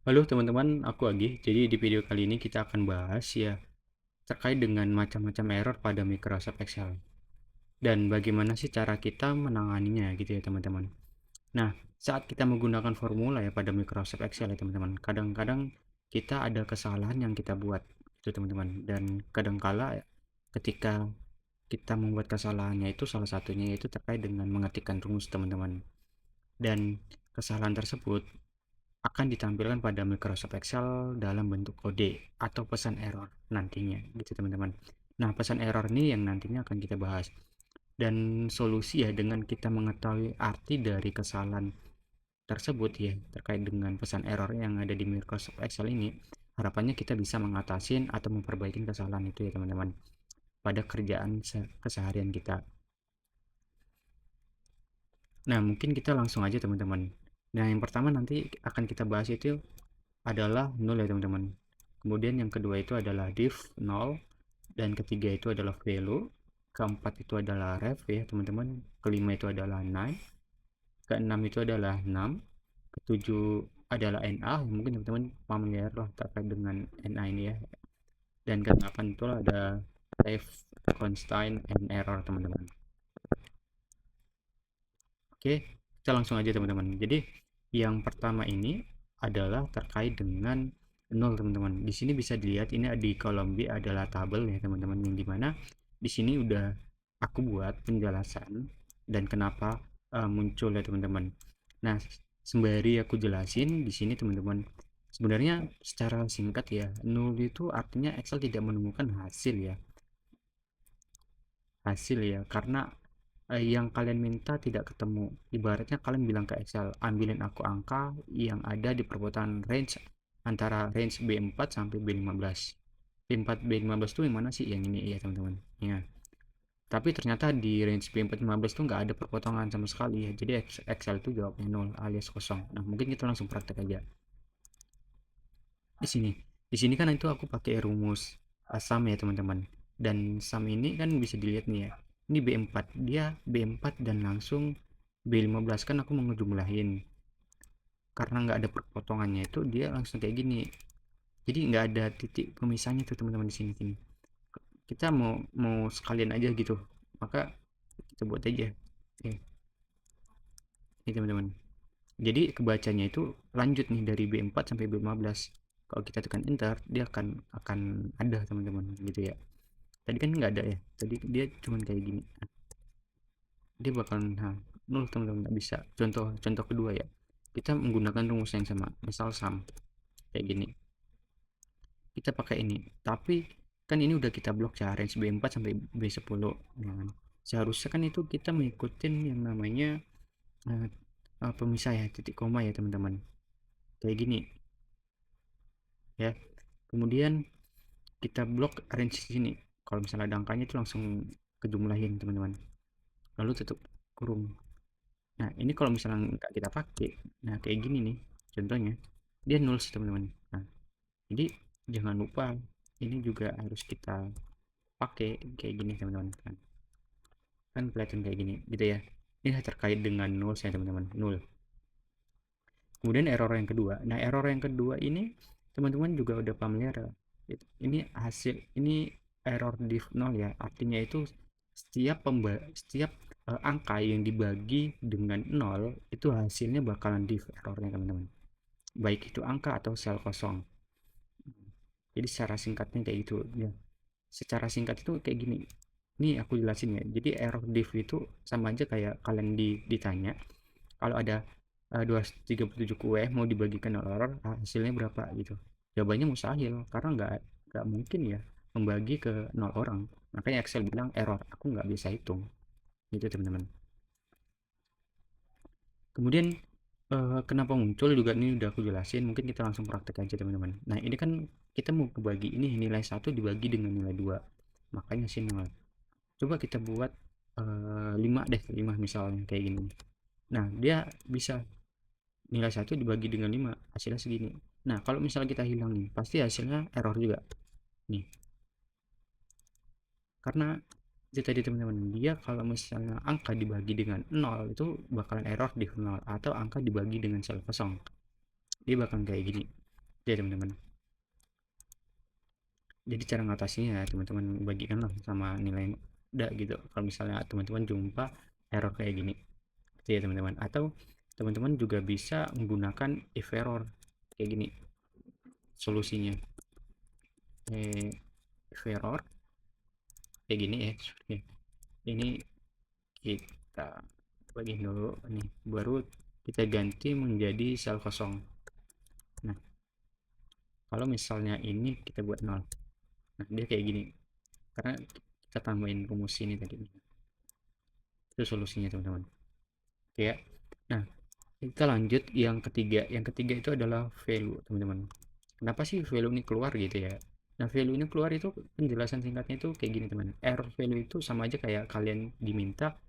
Halo teman-teman, aku Agi. Jadi di video kali ini kita akan bahas ya terkait dengan macam-macam error pada Microsoft Excel dan bagaimana sih cara kita menanganinya gitu ya teman-teman. Nah, saat kita menggunakan formula ya pada Microsoft Excel ya teman-teman, kadang-kadang kita ada kesalahan yang kita buat itu teman-teman, dan kadangkala ketika kita membuat kesalahannya itu salah satunya yaitu terkait dengan mengetikkan rumus teman-teman, dan kesalahan tersebut akan ditampilkan pada Microsoft Excel dalam bentuk kode atau pesan error nantinya gitu teman-teman. Nah, pesan error ini yang nantinya akan kita bahas, dan solusi ya dengan kita mengetahui arti dari kesalahan tersebut ya terkait dengan pesan error yang ada di Microsoft Excel ini, harapannya kita bisa mengatasi atau memperbaiki kesalahan itu ya teman-teman pada kerjaan keseharian kita. Nah, mungkin kita langsung aja teman-teman. Nah, yang pertama nanti akan kita bahas itu adalah null ya teman-teman. Kemudian yang kedua itu adalah div 0, dan ketiga itu adalah value, keempat itu adalah ref ya teman-teman, kelima itu adalah nine, keenam itu adalah 6, ketujuh adalah na, mungkin teman-teman familiar lah terkait dengan na ini ya, dan kedelapan itu ada save, constraint, and error teman-teman. Oke, kita langsung aja teman-teman. Jadi yang pertama ini adalah terkait dengan nol teman-teman. Di sini bisa dilihat ini di kolom B adalah tabel ya teman-teman, yang dimana di sini udah aku buat penjelasan dan kenapa muncul ya teman-teman. Nah, sembari aku jelasin di sini teman-teman, sebenarnya secara singkat ya, nol itu artinya Excel tidak menemukan hasil ya, karena yang kalian minta tidak ketemu. Ibaratnya kalian bilang ke Excel, ambilin aku angka yang ada di perputaran range antara range B4 sampai B15. B4 B15 tuh yang mana sih? Yang ini ya teman-teman ya. Tapi ternyata di range B4 15 tuh nggak ada perpotongan sama sekali ya. Jadi Excel tuh jawabnya 0 alias kosong. Nah, mungkin kita langsung praktek aja di sini. Di sini kan itu aku pakai rumus sum ya teman-teman, dan sum ini kan bisa dilihat nih ya, ini B4, dia B4 dan langsung B15, kan aku mau ngejumlahin karena nggak ada perpotongannya, itu dia langsung kayak gini, jadi nggak ada titik pemisahnya tuh teman-teman. Di sini kita mau mau sekalian aja gitu, maka kita buat aja. Oke, ini teman-teman, jadi kebacanya itu lanjut nih dari B4 sampai B15. Kalau kita tekan enter, dia akan ada teman-teman gitu ya. Tadi kan nggak ada ya, tadi dia cuman kayak gini. Dia bakalan nol teman-teman, nggak bisa. Contoh contoh kedua ya, kita menggunakan rumus yang sama, misal sum kayak gini, kita pakai ini, tapi kan ini udah kita blok ya range B4 sampai B10 ya kan? Seharusnya kan itu kita mengikutin yang namanya uh, pemisah ya, titik koma ya teman-teman, kayak gini ya. Kemudian kita blok range di sini, kalau misalnya ada angkanya itu langsung kejumlahin teman-teman, lalu tutup kurung. Nah, ini kalau misalnya nggak kita pakai, nah kayak gini nih contohnya, dia nol teman-teman. Nah, jadi jangan lupa ini juga harus kita pakai kayak gini teman-teman, kan kelihatan kayak gini gitu ya. Ini terkait dengan nol ya teman-teman, nol. Kemudian error yang kedua, nah error yang kedua ini teman-teman juga udah familiar. Ini hasil, ini error div 0 ya, artinya itu setiap angka yang dibagi dengan 0 itu hasilnya bakalan div errornya teman-teman, baik itu angka atau sel kosong. Jadi secara singkatnya kayak gitu ya, secara singkat itu kayak gini, ini aku jelasin ya. Jadi error div itu sama aja kayak kalian ditanya, kalau ada 237 kue mau dibagikan error, hasilnya berapa gitu. Jawabannya mustahil karena nggak mungkin ya membagi ke 0 orang. Makanya Excel bilang error, aku nggak bisa hitung gitu teman-teman. Kemudian kenapa muncul juga ini udah aku jelasin, mungkin kita langsung praktek aja teman-teman. Nah, ini kan kita mau kebagi ini nilai 1 dibagi dengan nilai 2, makanya sih 0. Coba kita buat 5 deh, 5 misalnya kayak gini. Nah, dia bisa nilai 1 dibagi dengan 5 hasilnya segini. Nah, kalau misalnya kita hilang nih, pasti hasilnya error juga nih, karena itu tadi teman-teman, dia kalau misalnya angka dibagi dengan 0 itu bakalan error di 0, atau angka dibagi dengan sel kosong dia bakalan kayak gini. ya teman-teman. Jadi cara ngatasinya ya teman-teman bagikanlah sama nilai muda gitu kalau misalnya teman-teman jumpa error kayak gini gitu ya teman-teman. Atau teman-teman juga bisa menggunakan if error kayak gini solusinya. If error kayak gini ya. Ini kita bagi dulu nih, baru kita ganti menjadi sel kosong. Nah, kalau misalnya ini kita buat 0, nah dia kayak gini karena kita tambahin rumus ini tadi. Itu solusinya teman-teman. Oke ya. Nah, kita lanjut yang ketiga. Yang ketiga itu adalah value teman-teman. Kenapa sih value ini keluar gitu ya? Nah, value ini keluar itu penjelasan singkatnya itu kayak gini teman. Error value itu sama aja kayak kalian diminta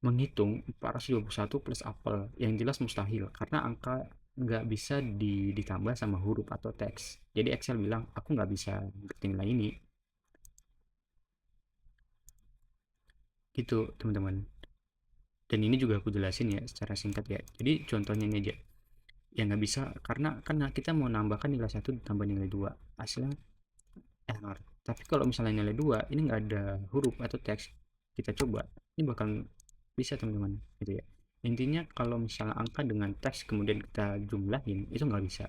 menghitung 421 plus apel, yang jelas mustahil karena angka nggak bisa ditambah sama huruf atau teks. Jadi Excel bilang aku nggak bisa ngerti nilai ini gitu teman-teman. Dan ini juga aku jelasin ya secara singkat ya. Jadi contohnya ini aja, ya nggak bisa karena kita mau nambahkan nilai 1 ditambah nilai 2, hasilnya error. Tapi kalau misalnya nilai 2 ini nggak ada huruf atau teks, kita coba ini bakal bisa teman-teman gitu ya. Intinya kalau misalnya angka dengan teks kemudian kita jumlahin itu nggak bisa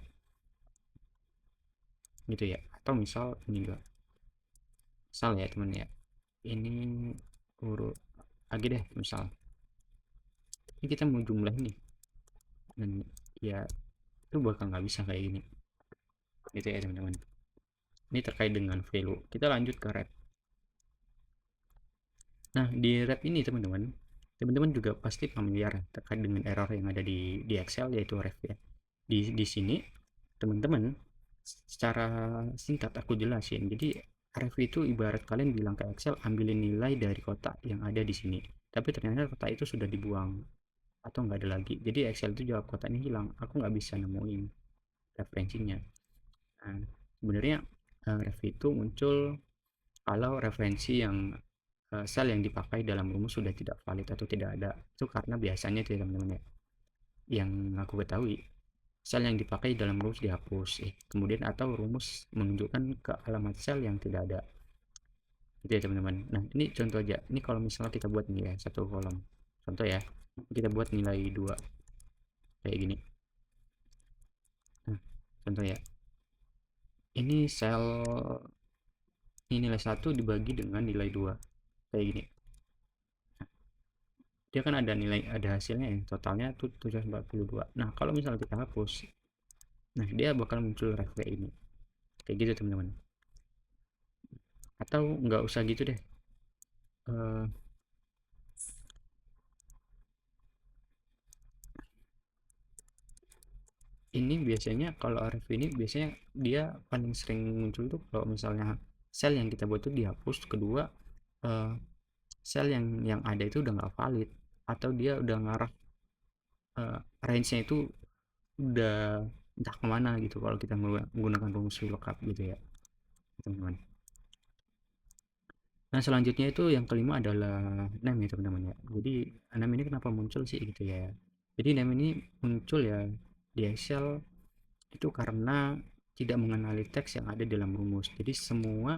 gitu ya. Atau misal ini juga misal ya teman ya, ini huruf lagi deh misal ini kita mau jumlah ini dan ya itu bakal nggak bisa kayak gini gitu ya teman-teman. Ini terkait dengan value. Kita lanjut ke rep. Nah, di rep ini teman-teman juga pasti familiar terkait dengan error yang ada di Excel yaitu ref ya. Di sini teman-teman secara singkat aku jelasin. Jadi ref itu ibarat kalian bilang ke Excel ambilin nilai dari kotak yang ada di sini. Tapi ternyata kotak itu sudah dibuang atau nggak ada lagi. Jadi Excel itu jawab kotak ini hilang. Aku nggak bisa nemuin referensinya. Nah, sebenarnya ref itu muncul kalau referensi yang sel yang dipakai dalam rumus sudah tidak valid atau tidak ada. Itu karena biasanya itu ya teman-teman ya, yang aku ketahui sel yang dipakai dalam rumus dihapus kemudian atau rumus menunjukkan ke alamat sel yang tidak ada gitu ya teman-teman. Nah ini contoh aja, ini kalau misalnya kita buat nih ya satu kolom contoh ya, kita buat nilai 2 kayak gini. Nah contoh ya, ini sel ini nilai 1 dibagi dengan nilai 2 kayak gini. Dia kan ada nilai, ada hasilnya ya, totalnya tuh 742. Nah kalau misalnya kita hapus, nah dia bakal muncul ref kayak ini kayak gitu teman-teman. Atau nggak usah gitu deh. Eh, ini biasanya kalau ref ini biasanya dia paling sering muncul tuh kalau misalnya sel yang kita buat itu dihapus, kedua eh, sel yang ada itu udah nggak valid atau dia udah ngarah range-nya itu udah entah kemana gitu kalau kita menggunakan rumus VLOOKUP gitu ya teman-teman. Nah selanjutnya itu yang kelima adalah name ya teman-teman ya. Jadi name ini kenapa muncul sih gitu ya. Jadi name ini muncul ya di Excel itu karena tidak mengenali teks yang ada dalam rumus. Jadi semua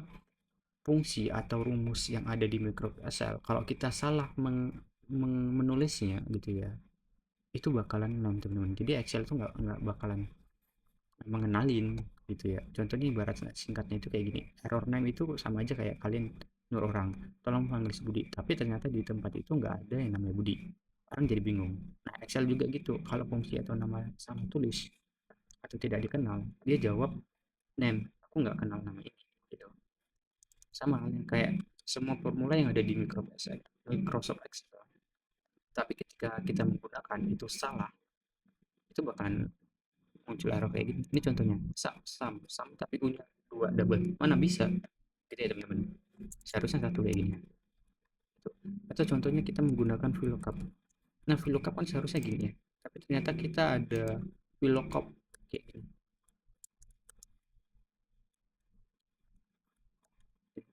fungsi atau rumus yang ada di Microsoft Excel kalau kita salah menulisnya gitu ya, itu bakalan name teman-teman. Jadi Excel itu nggak bakalan mengenalin gitu ya. Contohnya ibarat singkatnya itu kayak gini, error name itu sama aja kayak kalian nyuruh orang tolong panggil si Budi, tapi ternyata di tempat itu nggak ada yang namanya Budi, orang jadi bingung. Nah Excel juga gitu, kalau fungsi atau nama salah tulis atau tidak dikenal dia jawab name, aku nggak kenal nama ini gitu. Sama halnya kayak semua formula yang ada di Microsoft Excel, tapi ketika kita menggunakan itu salah, itu bakalan muncul error kayak gini. Ini contohnya sum tapi punya dua double, mana bisa gitu ya teman-teman. Seharusnya satu kayak gini gitu. Atau contohnya kita menggunakan VLOOKUP. Nah VLOOKUP kan seharusnya gini ya, tapi ternyata kita ada VLOOKUP kayak gini.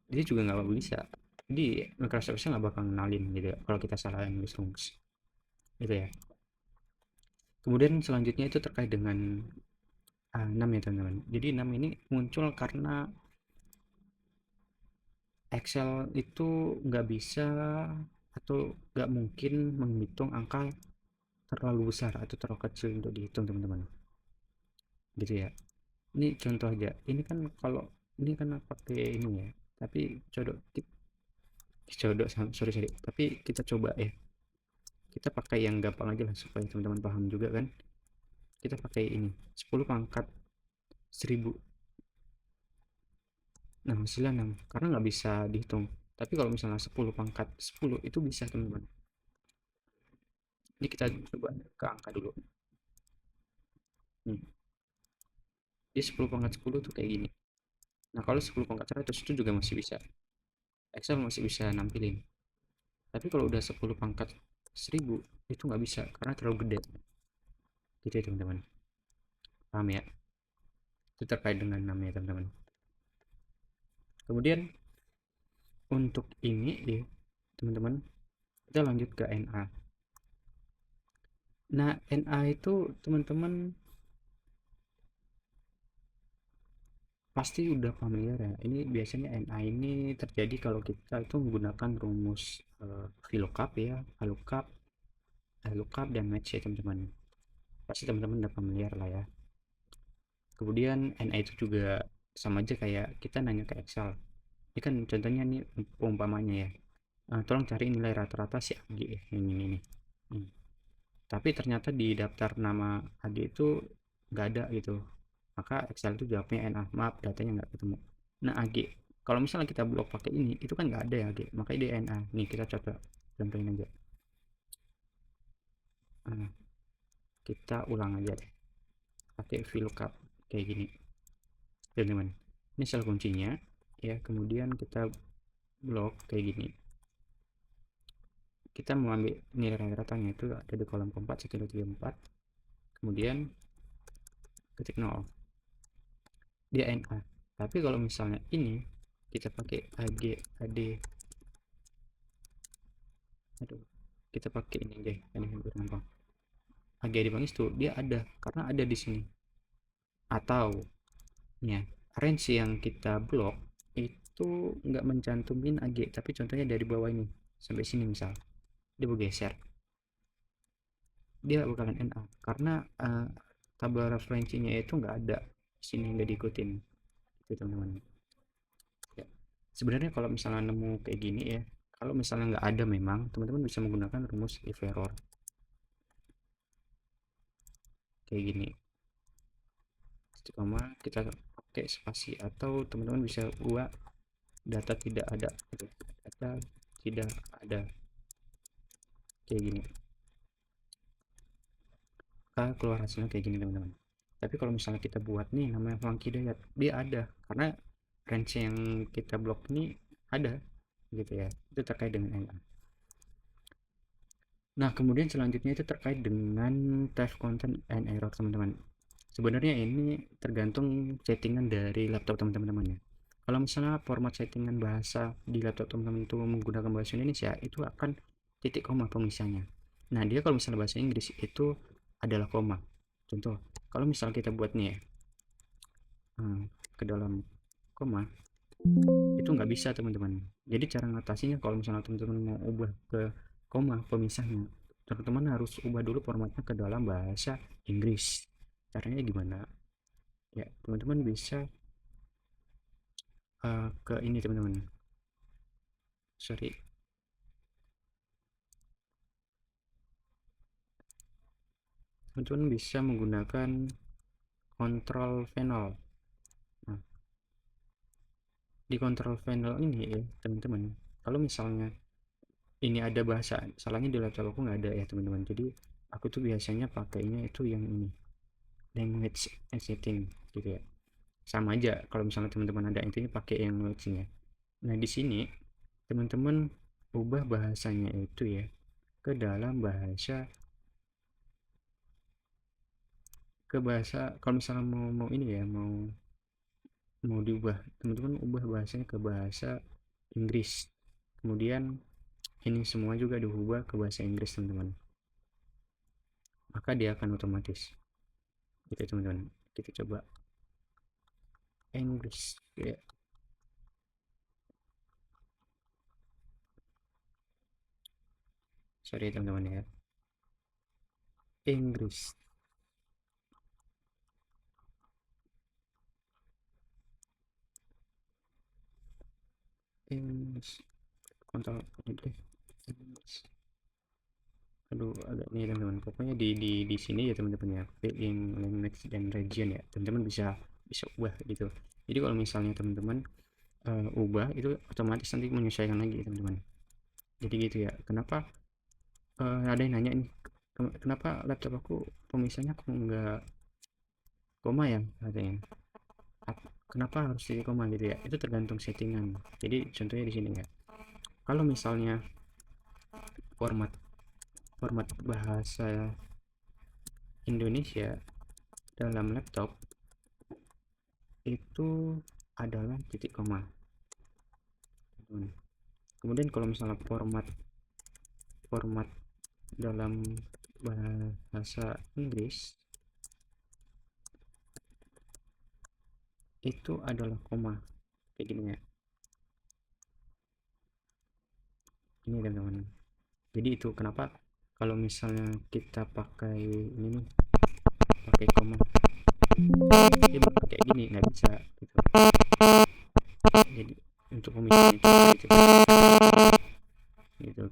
Jadi juga nggak bisa, jadi Microsoft nggak bakal kenalin gitu ya kalau kita salah nulis rumus gitu ya. Kemudian selanjutnya itu terkait dengan 6 ya teman-teman. Jadi 6 ini muncul karena Excel itu nggak bisa atau nggak mungkin menghitung angka terlalu besar atau terlalu kecil untuk dihitung teman-teman, gitu ya. Ini contoh aja, ini kan kalau ini kan pakai ini ya, tapi sorry sorry, tapi kita coba ya, kita pakai yang gampang aja lah supaya teman-teman paham juga kan. Kita pakai ini 10 pangkat 1000. Nah hasilnya 6 karena nggak bisa dihitung. Tapi kalau misalnya 10 pangkat 10 itu bisa teman-teman. Ini kita coba ke angka dulu nih. Di 10 pangkat 10 tuh kayak gini. Nah kalau 10 pangkat 100 itu juga masih bisa, Excel masih bisa nampilin. Tapi kalau udah 10 pangkat 1000 itu nggak bisa karena terlalu gede, gitu ya teman-teman. Paham ya? Itu terkait dengan namanya teman-teman. Kemudian untuk ini ya teman-teman, kita lanjut ke NA. Nah NA itu teman-teman pasti udah familiar ya. Ini biasanya NA ini terjadi kalau kita itu menggunakan rumus VLOOKUP ya, VLOOKUP, LOOKUP dan match ya teman-teman. Pasti teman-teman udah familiar lah ya. Kemudian NA itu juga sama aja kayak kita nanya ke Excel. Ini kan contohnya nih umpamanya ya. Tolong cari nilai rata-rata si AG ya, yang ini nih. Hmm. Tapi ternyata di daftar nama AG itu nggak ada gitu. Maka Excel itu jawabnya NA, maaf datanya nggak ketemu. Nah AG, kalau misalnya kita blok pakai ini itu kan nggak ada ya AG, makanya dia NA. Nih kita coba contohin aja. Nah, kita ulang aja deh pakai VLOOKUP kayak gini teman-teman. Ini sel kuncinya ya, kemudian kita blok kayak gini. Kita mau ambil nilai rata-ratanya itu ada di kolom keempat 1, 2, 3, 4, kemudian ketik 0, dia NA. Tapi kalau misalnya ini kita pakai AG AD, aduh, kita pakai ini aja ini lebih gampang. AG AD bangis tuh dia ada karena ada di sini. Atau ya range yang kita blok itu nggak mencantumin AG, tapi contohnya dari bawah ini sampai sini misal dia bergeser, dia bakalan NA karena tabel referensinya itu nggak ada sini, nggak diikutin gitu teman-teman ya. Sebenarnya kalau misalnya nemu kayak gini ya, kalau misalnya nggak ada memang teman-teman bisa menggunakan rumus if error kayak gini, koma kita pakai spasi, atau teman-teman bisa buat data tidak ada gitu. Data tidak ada kayak gini, keluar hasilnya kayak gini teman-teman. Tapi kalau misalnya kita buat nih namanya funky diet, dia ada karena range yang kita blok ini ada gitu ya. Itu terkait dengan NA. Nah kemudian selanjutnya itu terkait dengan type content and error teman-teman. Sebenarnya ini tergantung settingan dari laptop teman-teman ya. Kalau misalnya format settingan bahasa di laptop teman-teman itu menggunakan bahasa Indonesia, itu akan titik koma pemisahnya. Nah dia kalau misalnya bahasa Inggris itu adalah koma. Contoh, kalau misalnya kita buat nih ya, ke dalam koma, itu nggak bisa teman-teman. Jadi cara ngatasinya kalau misalnya teman-teman mau ubah ke koma pemisahnya, teman-teman harus ubah dulu formatnya ke dalam bahasa Inggris. Caranya gimana ya, teman-teman bisa ke ini teman-teman, sorry, teman-teman bisa menggunakan control panel. Nah, di control panel ini ya teman-teman, kalau misalnya ini ada bahasa, salahnya di laptop aku nggak ada ya teman-teman, jadi aku tuh biasanya pakainya itu yang ini, language setting gitu ya. Sama aja kalau misalnya teman-teman ada intinya pakai yang language-nya. Nah di sini teman-teman ubah bahasanya itu ya ke dalam bahasa, ke bahasa, kalau misalnya mau ini ya, mau diubah, teman-teman ubah bahasanya ke bahasa Inggris, kemudian ini semua juga diubah ke bahasa Inggris teman-teman, maka dia akan otomatis gitu teman-teman. kita coba Inggris ya. Sorry teman-teman ya, Inggris. Inggris kontrol deh. Aduh agak nih teman-teman, pokoknya di sini ya teman-teman ya, in language dan region ya teman-teman bisa bisa ubah gitu. Jadi kalau misalnya teman-teman ubah itu otomatis nanti menyesuaikan lagi teman-teman. Jadi gitu ya. Kenapa ada yang nanya nih, kenapa laptop aku pemisahnya kok nggak koma ya katanya. Kenapa harus di koma gitu ya, itu tergantung settingan. Jadi contohnya di sini ya, kalau misalnya format format bahasa Indonesia dalam laptop itu adalah titik koma. Kemudian kalau misalnya format format dalam bahasa Inggris itu adalah koma, kayak gini ya. Ini teman-teman. Jadi itu kenapa kalau misalnya kita pakai ini nih, pakai koma, dia kayak gini nggak bisa gitu. Jadi untuk pemisahnya itu gitu.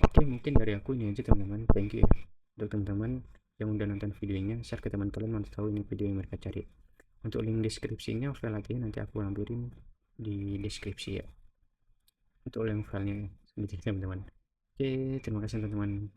Oke, mungkin dari aku ini aja teman-teman. Thank you ya untuk teman-teman yang udah nonton videonya. Share ke teman kalian untuk tahu ini video yang mereka cari. Untuk link deskripsinya file latihan nanti aku lampirin di deskripsi ya, untuk link filenya gitu teman-teman. Oke, terima kasih teman-teman.